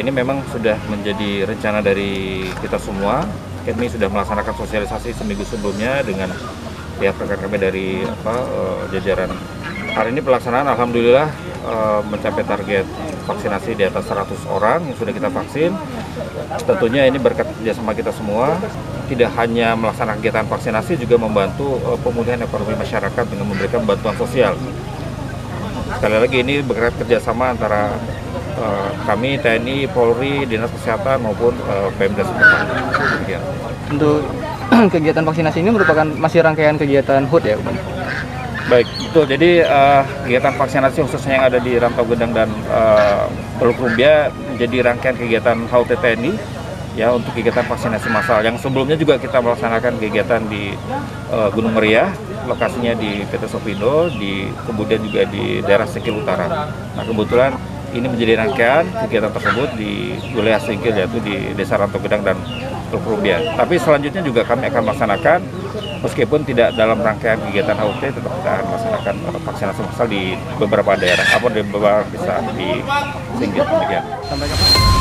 ini memang sudah menjadi rencana dari kita semua. Kami sudah melaksanakan sosialisasi seminggu sebelumnya dengan pihak rekan kami dari jajaran. Hari ini pelaksanaan alhamdulillah mencapai target vaksinasi di atas 100 orang yang sudah kita vaksin. Tentunya ini berkat kerjasama kita semua, tidak hanya melaksanakan kegiatan vaksinasi, juga membantu pemulihan ekonomi masyarakat dengan memberikan bantuan sosial. Sekali lagi ini berkat kerjasama antara kami, TNI, Polri, Dinas Kesehatan maupun Pemda setempat. Untuk kegiatan vaksinasi ini merupakan masih rangkaian kegiatan HUT ya, Bang? Baik, betul. Jadi kegiatan vaksinasi khususnya yang ada di Rantau Gedang dan Teluk Rumbia menjadi rangkaian kegiatan HUT TNI ya untuk kegiatan vaksinasi massal. Yang sebelumnya juga kita melaksanakan kegiatan di Gunung Meriah, lokasinya di PT Sofindo, kemudian juga di daerah Singkil Utara. Nah, kebetulan ini menjadi rangkaian kegiatan tersebut di wilayah Singkil, yaitu di Desa Rantau Gedang dan Teluk Rumbia. Tapi selanjutnya juga kami akan melaksanakan, meskipun tidak dalam rangkaian kegiatan HUT, tetap kita akan melaksanakan vaksinasi massal di beberapa daerah, di beberapa desa di Singkil. Demikian. Sampai kapan?